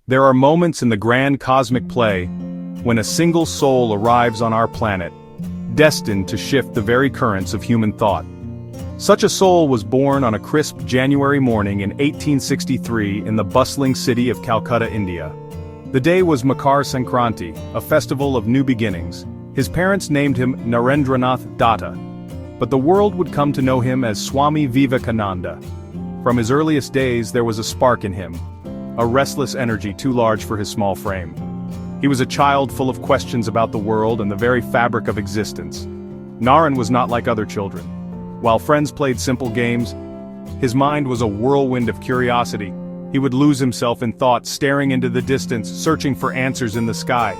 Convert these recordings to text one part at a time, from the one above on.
There are moments in the grand cosmic play when a single soul arrives on our planet, destined to shift the very currents of human thought. Such a soul was born on a crisp January morning in 1863 in the bustling city of Calcutta, India. The day was Makar Sankranti, a festival of new beginnings. His parents named him Narendranath Datta, but the world would come to know him as Swami Vivekananda. From his earliest days there was a spark in him, a restless energy too large for his small frame. He was a child full of questions about the world and the very fabric of existence. Naren was not like other children. While friends played simple games, his mind was a whirlwind of curiosity. He would lose himself in thought, staring into the distance, searching for answers in the sky.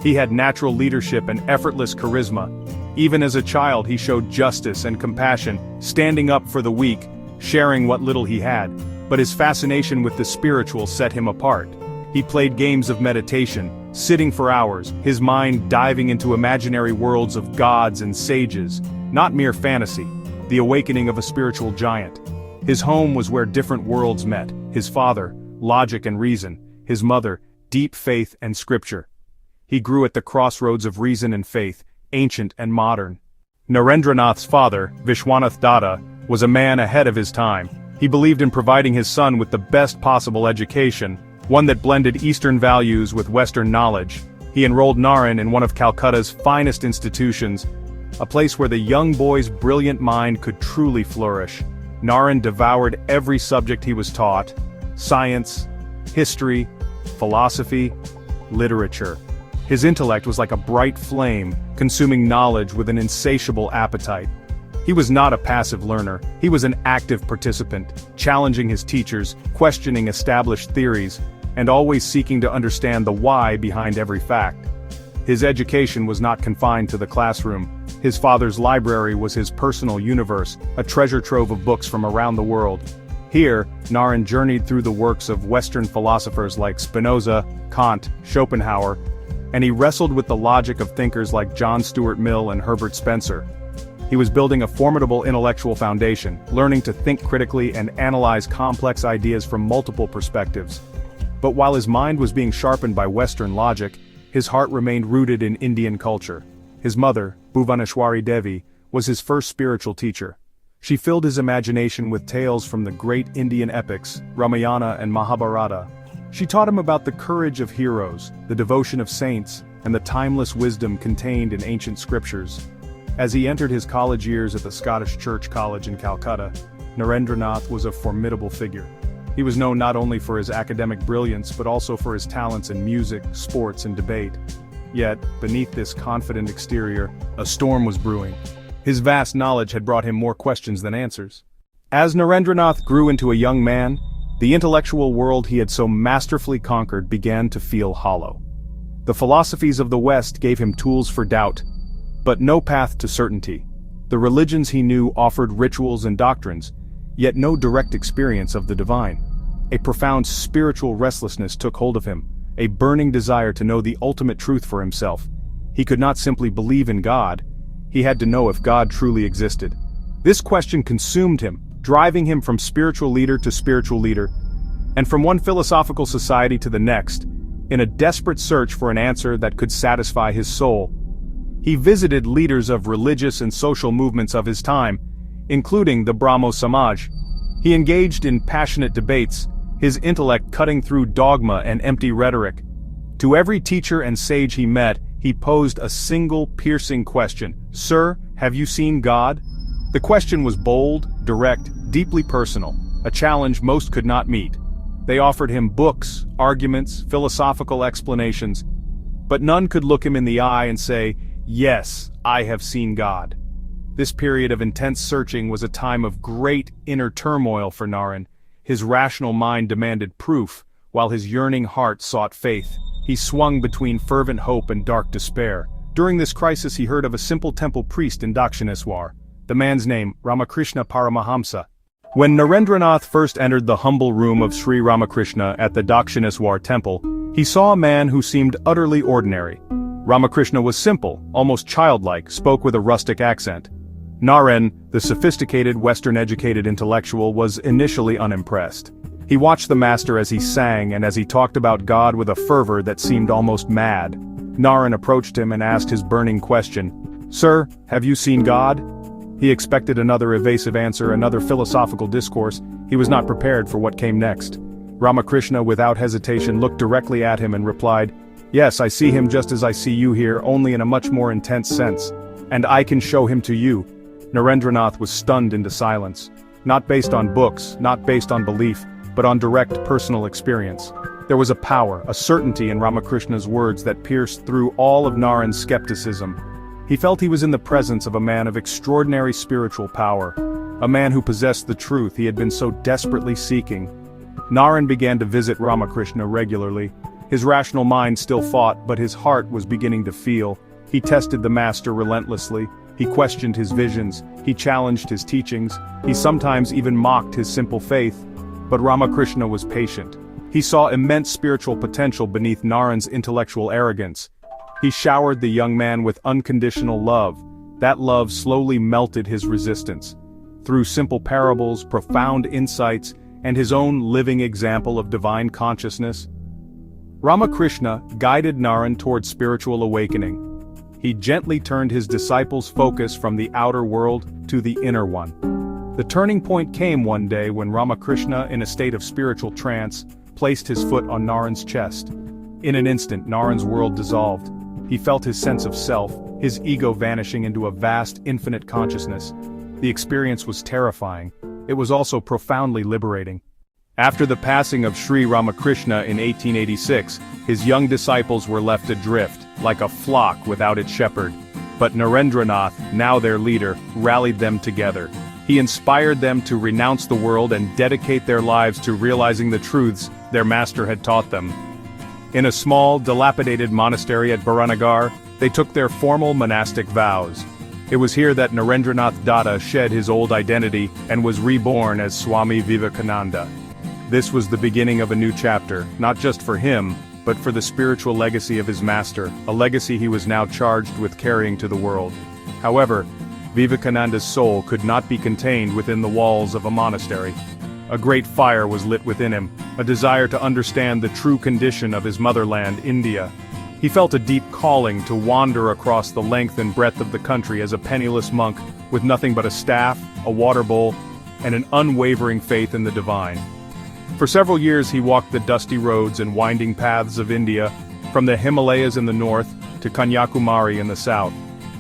He had natural leadership and effortless charisma. Even as a child he showed justice and compassion, standing up for the weak, sharing what little he had. But his fascination with the spiritual set him apart. He played games of meditation, sitting for hours, his mind diving into imaginary worlds of gods and sages, not mere fantasy, the awakening of a spiritual giant. His home was where different worlds met, his father, logic and reason, his mother, deep faith and scripture. He grew at the crossroads of reason and faith, ancient and modern. Narendranath's father, Vishwanath Datta, was a man ahead of his time. He believed in providing his son with the best possible education, one that blended Eastern values with Western knowledge. He enrolled Naren in one of Calcutta's finest institutions, a place where the young boy's brilliant mind could truly flourish. Naren devoured every subject he was taught: science, history, philosophy, literature. His intellect was like a bright flame, consuming knowledge with an insatiable appetite. He was not a passive learner, he was an active participant, challenging his teachers, questioning established theories, and always seeking to understand the why behind every fact. His education was not confined to the classroom. His father's library was his personal universe, a treasure trove of books from around the world. Here, Naren journeyed through the works of Western philosophers like Spinoza, Kant, Schopenhauer, and he wrestled with the logic of thinkers like John Stuart Mill and Herbert Spencer. He was building a formidable intellectual foundation, learning to think critically and analyze complex ideas from multiple perspectives. But while his mind was being sharpened by Western logic, his heart remained rooted in Indian culture. His mother, Bhuvaneshwari Devi, was his first spiritual teacher. She filled his imagination with tales from the great Indian epics, Ramayana and Mahabharata. She taught him about the courage of heroes, the devotion of saints, and the timeless wisdom contained in ancient scriptures. As he entered his college years at the Scottish Church College in Calcutta, Narendranath was a formidable figure. He was known not only for his academic brilliance but also for his talents in music, sports, and debate. Yet, beneath this confident exterior, a storm was brewing. His vast knowledge had brought him more questions than answers. As Narendranath grew into a young man, the intellectual world he had so masterfully conquered began to feel hollow. The philosophies of the West gave him tools for doubt, but no path to certainty. The religions he knew offered rituals and doctrines, yet no direct experience of the divine. A profound spiritual restlessness took hold of him, a burning desire to know the ultimate truth for himself. He could not simply believe in God, he had to know if God truly existed. This question consumed him, driving him from spiritual leader to spiritual leader, and from one philosophical society to the next, in a desperate search for an answer that could satisfy his soul. He visited leaders of religious and social movements of his time, including the Brahmo Samaj. He engaged in passionate debates, his intellect cutting through dogma and empty rhetoric. To every teacher and sage he met, he posed a single piercing question: "Sir, have you seen God?" The question was bold, direct, deeply personal, a challenge most could not meet. They offered him books, arguments, philosophical explanations, but none could look him in the eye and say, "Yes, I have seen God." This period of intense searching was a time of great inner turmoil for Naren. His rational mind demanded proof, while his yearning heart sought faith. He swung between fervent hope and dark despair. During this crisis he heard of a simple temple priest in Dakshineswar. The man's name, Ramakrishna Paramahamsa. When Narendranath first entered the humble room of Sri Ramakrishna at the Dakshineswar temple, he saw a man who seemed utterly ordinary. Ramakrishna was simple, almost childlike, spoke with a rustic accent. Naren, the sophisticated Western-educated intellectual, was initially unimpressed. He watched the master as he sang and as he talked about God with a fervor that seemed almost mad. Naren approached him and asked his burning question, "Sir, have you seen God?" He expected another evasive answer, another philosophical discourse. He was not prepared for what came next. Ramakrishna, without hesitation, looked directly at him and replied, "Yes, I see him just as I see you here, only in a much more intense sense. And I can show him to you." Narendranath was stunned into silence. Not based on books, not based on belief, but on direct personal experience. There was a power, a certainty in Ramakrishna's words that pierced through all of Naren's skepticism. He felt he was in the presence of a man of extraordinary spiritual power, a man who possessed the truth he had been so desperately seeking. Naren began to visit Ramakrishna regularly. His rational mind still fought, but his heart was beginning to feel. He tested the master relentlessly. He questioned his visions. He challenged his teachings. He sometimes even mocked his simple faith. But Ramakrishna was patient. He saw immense spiritual potential beneath Naren's intellectual arrogance. He showered the young man with unconditional love. That love slowly melted his resistance. Through simple parables, profound insights, and his own living example of divine consciousness, Ramakrishna guided Naren toward spiritual awakening. He gently turned his disciples' focus from the outer world to the inner one. The turning point came one day when Ramakrishna, in a state of spiritual trance, placed his foot on Naren's chest. In an instant, Naren's world dissolved. He felt his sense of self, his ego vanishing into a vast, infinite consciousness. The experience was terrifying. It was also profoundly liberating. After the passing of Sri Ramakrishna in 1886, his young disciples were left adrift, like a flock without its shepherd. But Narendranath, now their leader, rallied them together. He inspired them to renounce the world and dedicate their lives to realizing the truths their master had taught them. In a small, dilapidated monastery at Baranagar, they took their formal monastic vows. It was here that Narendranath Datta shed his old identity and was reborn as Swami Vivekananda. This was the beginning of a new chapter, not just for him, but for the spiritual legacy of his master, a legacy he was now charged with carrying to the world. However, Vivekananda's soul could not be contained within the walls of a monastery. A great fire was lit within him, a desire to understand the true condition of his motherland, India. He felt a deep calling to wander across the length and breadth of the country as a penniless monk, with nothing but a staff, a water bowl, and an unwavering faith in the divine. For several years he walked the dusty roads and winding paths of India, from the Himalayas in the north to Kanyakumari in the south.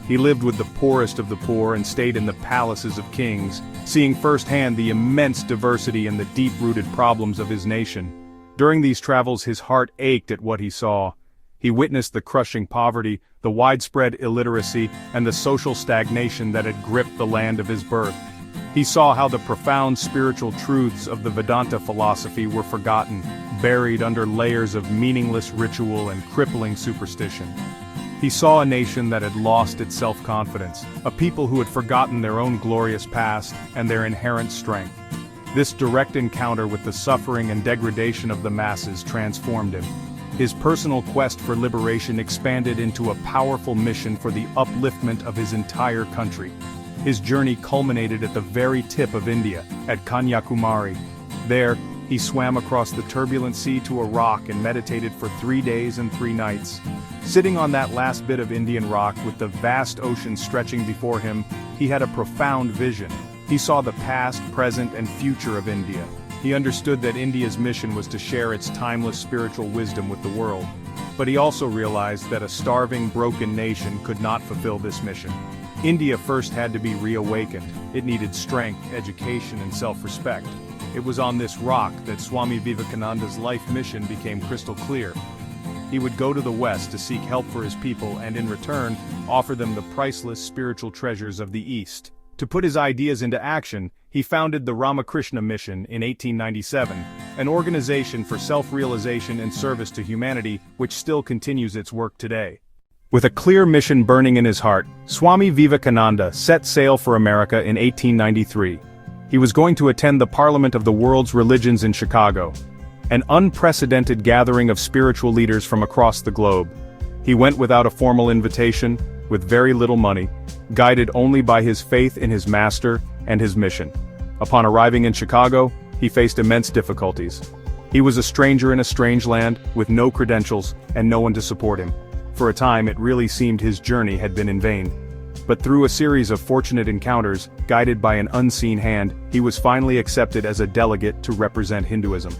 He lived with the poorest of the poor and stayed in the palaces of kings, seeing firsthand the immense diversity and the deep-rooted problems of his nation. During these travels his heart ached at what he saw. He witnessed the crushing poverty, the widespread illiteracy, and the social stagnation that had gripped the land of his birth. He saw how the profound spiritual truths of the Vedanta philosophy were forgotten, buried under layers of meaningless ritual and crippling superstition. He saw a nation that had lost its self-confidence, a people who had forgotten their own glorious past and their inherent strength. This direct encounter with the suffering and degradation of the masses transformed him. His personal quest for liberation expanded into a powerful mission for the upliftment of his entire country. His journey culminated at the very tip of India, at Kanyakumari. There, he swam across the turbulent sea to a rock and meditated for 3 days and 3 nights. Sitting on that last bit of Indian rock with the vast ocean stretching before him, he had a profound vision. He saw the past, present, and future of India. He understood that India's mission was to share its timeless spiritual wisdom with the world. But he also realized that a starving, broken nation could not fulfill this mission. India first had to be reawakened. It needed strength, education, and self-respect. It was on this rock that Swami Vivekananda's life mission became crystal clear. He would go to the West to seek help for his people and in return, offer them the priceless spiritual treasures of the East. To put his ideas into action, he founded the Ramakrishna Mission in 1897, an organization for self-realization and service to humanity which still continues its work today. With a clear mission burning in his heart, Swami Vivekananda set sail for America in 1893. He was going to attend the Parliament of the World's Religions in Chicago, an unprecedented gathering of spiritual leaders from across the globe. He went without a formal invitation, with very little money, guided only by his faith in his master and his mission. Upon arriving in Chicago, he faced immense difficulties. He was a stranger in a strange land, with no credentials, and no one to support him. For a time it really seemed his journey had been in vain. But through a series of fortunate encounters, guided by an unseen hand, he was finally accepted as a delegate to represent Hinduism.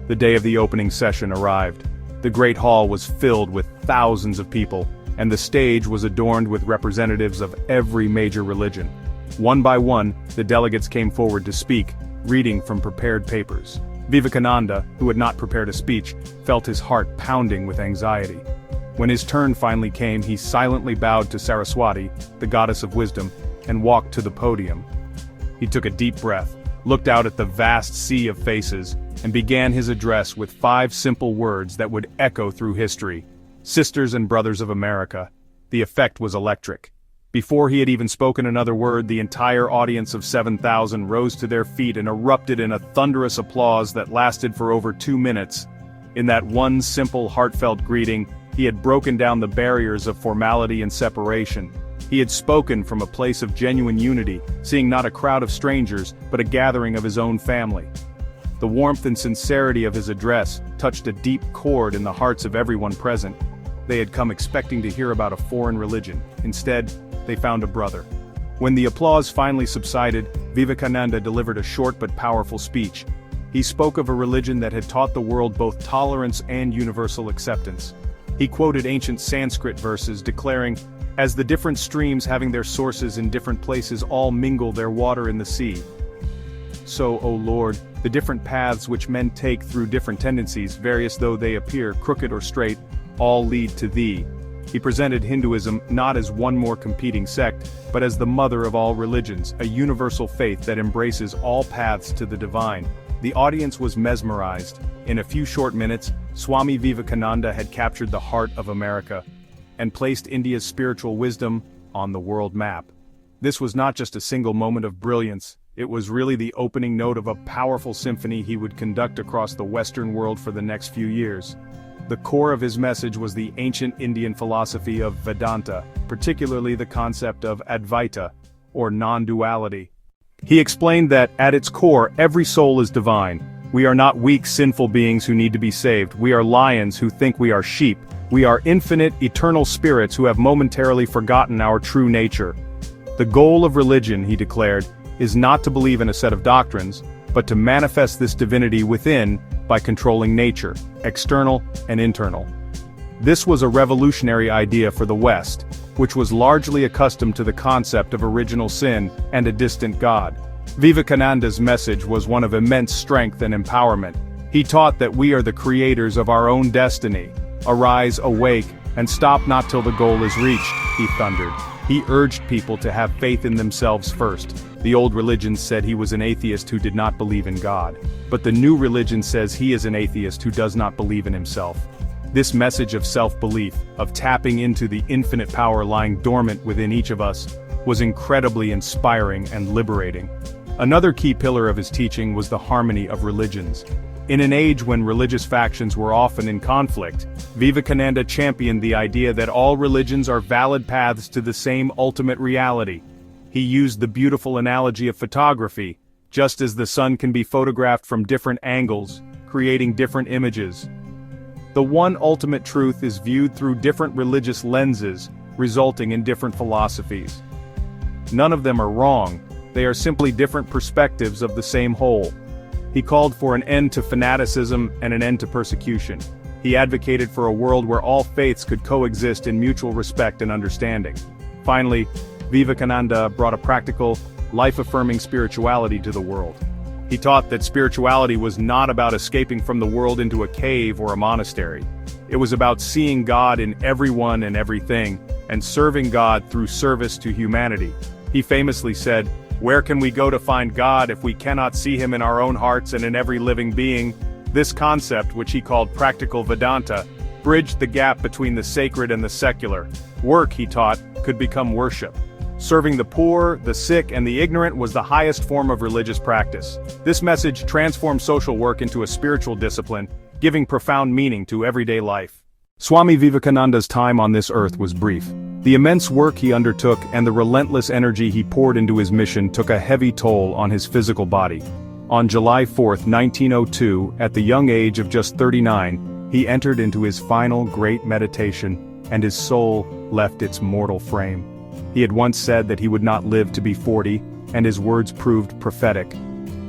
The day of the opening session arrived. The great hall was filled with thousands of people, and the stage was adorned with representatives of every major religion. One by one, the delegates came forward to speak, reading from prepared papers. Vivekananda, who had not prepared a speech, felt his heart pounding with anxiety. When his turn finally came, he silently bowed to Saraswati, the goddess of wisdom, and walked to the podium. He took a deep breath, looked out at the vast sea of faces, and began his address with 5 simple words that would echo through history. Sisters and brothers of America. The effect was electric. Before he had even spoken another word, the entire audience of 7,000 rose to their feet and erupted in a thunderous applause that lasted for over 2 minutes. In that one simple, heartfelt greeting, he had broken down the barriers of formality and separation. He had spoken from a place of genuine unity, seeing not a crowd of strangers, but a gathering of his own family. The warmth and sincerity of his address touched a deep chord in the hearts of everyone present. They had come expecting to hear about a foreign religion. Instead, they found a brother. When the applause finally subsided, Vivekananda delivered a short but powerful speech. He spoke of a religion that had taught the world both tolerance and universal acceptance. He quoted ancient Sanskrit verses declaring, "As the different streams having their sources in different places all mingle their water in the sea, so, O Lord, the different paths which men take through different tendencies, various though they appear, crooked or straight, all lead to Thee." He presented Hinduism not as one more competing sect, but as the mother of all religions, a universal faith that embraces all paths to the divine. The audience was mesmerized. In a few short minutes, Swami Vivekananda had captured the heart of America, and placed India's spiritual wisdom on the world map. This was not just a single moment of brilliance, it was really the opening note of a powerful symphony he would conduct across the Western world for the next few years. The core of his message was the ancient Indian philosophy of Vedanta, particularly the concept of Advaita, or non-duality. He explained that, at its core, every soul is divine. We are not weak, sinful beings who need to be saved. We are lions who think we are sheep. We are infinite, eternal spirits who have momentarily forgotten our true nature. The goal of religion, he declared, is not to believe in a set of doctrines, but to manifest this divinity within by controlling nature, external and internal. This was a revolutionary idea for the West, which was largely accustomed to the concept of original sin and a distant God. Vivekananda's message was one of immense strength and empowerment. He taught that we are the creators of our own destiny. Arise, awake, and stop not till the goal is reached, he thundered. He urged people to have faith in themselves first. The old religion said he was an atheist who did not believe in God. But the new religion says he is an atheist who does not believe in himself. This message of self-belief, of tapping into the infinite power lying dormant within each of us, was incredibly inspiring and liberating. Another key pillar of his teaching was the harmony of religions. In an age when religious factions were often in conflict, Vivekananda championed the idea that all religions are valid paths to the same ultimate reality. He used the beautiful analogy of photography. Just as the sun can be photographed from different angles, creating different images, the one ultimate truth is viewed through different religious lenses, resulting in different philosophies. None of them are wrong, they are simply different perspectives of the same whole. He called for an end to fanaticism and an end to persecution. He advocated for a world where all faiths could coexist in mutual respect and understanding. Finally, Vivekananda brought a practical, life-affirming spirituality to the world. He taught that spirituality was not about escaping from the world into a cave or a monastery. It was about seeing God in everyone and everything, and serving God through service to humanity. He famously said, "Where can we go to find God if we cannot see Him in our own hearts and in every living being?" This concept, which he called practical Vedanta, bridged the gap between the sacred and the secular. Work, he taught, could become worship. Serving the poor, the sick, and the ignorant was the highest form of religious practice. This message transformed social work into a spiritual discipline, giving profound meaning to everyday life. Swami Vivekananda's time on this earth was brief. The immense work he undertook and the relentless energy he poured into his mission took a heavy toll on his physical body. On July 4, 1902, at the young age of just 39, he entered into his final great meditation, and his soul left its mortal frame. He had once said that he would not live to be 40, and his words proved prophetic.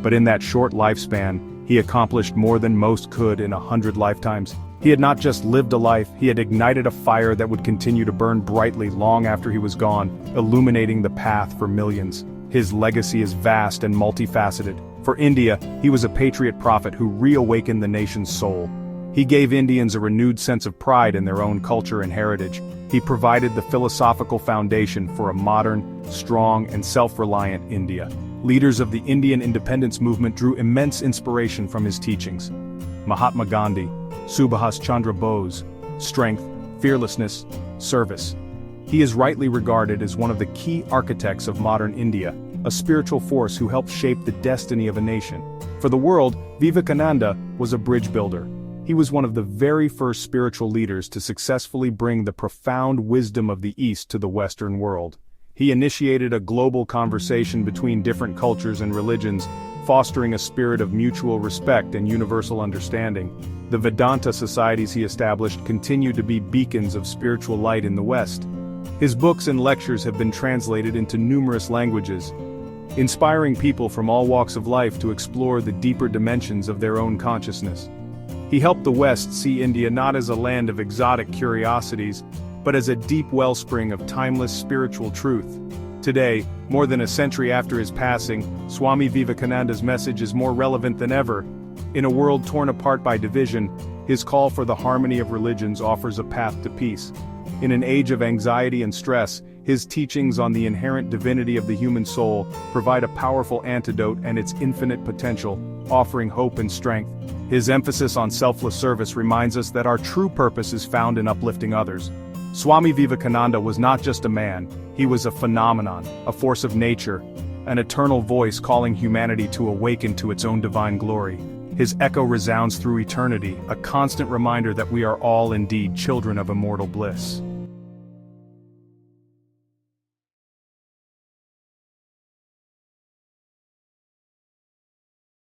But in that short lifespan, he accomplished more than most could in 100 lifetimes. He had not just lived a life, he had ignited a fire that would continue to burn brightly long after he was gone, illuminating the path for millions. His legacy is vast and multifaceted. For India, he was a patriot prophet who reawakened the nation's soul. He gave Indians a renewed sense of pride in their own culture and heritage. He provided the philosophical foundation for a modern, strong, and self-reliant India. Leaders of the Indian independence movement drew immense inspiration from his teachings. Mahatma Gandhi, Subhas Chandra Bose, strength, fearlessness, service. He is rightly regarded as one of the key architects of modern India, a spiritual force who helped shape the destiny of a nation. For the world, Vivekananda was a bridge builder. He was one of the very first spiritual leaders to successfully bring the profound wisdom of the East to the Western world. He initiated a global conversation between different cultures and religions, fostering a spirit of mutual respect and universal understanding. The Vedanta societies he established continue to be beacons of spiritual light in the West. His books and lectures have been translated into numerous languages, inspiring people from all walks of life to explore the deeper dimensions of their own consciousness. He helped the West see India not as a land of exotic curiosities, but as a deep wellspring of timeless spiritual truth. Today, more than a century after his passing, Swami Vivekananda's message is more relevant than ever. In a world torn apart by division, his call for the harmony of religions offers a path to peace. In an age of anxiety and stress, his teachings on the inherent divinity of the human soul provide a powerful antidote and its infinite potential, offering hope and strength. His emphasis on selfless service reminds us that our true purpose is found in uplifting others. Swami Vivekananda was not just a man, he was a phenomenon, a force of nature, an eternal voice calling humanity to awaken to its own divine glory. His echo resounds through eternity, a constant reminder that we are all indeed children of immortal bliss.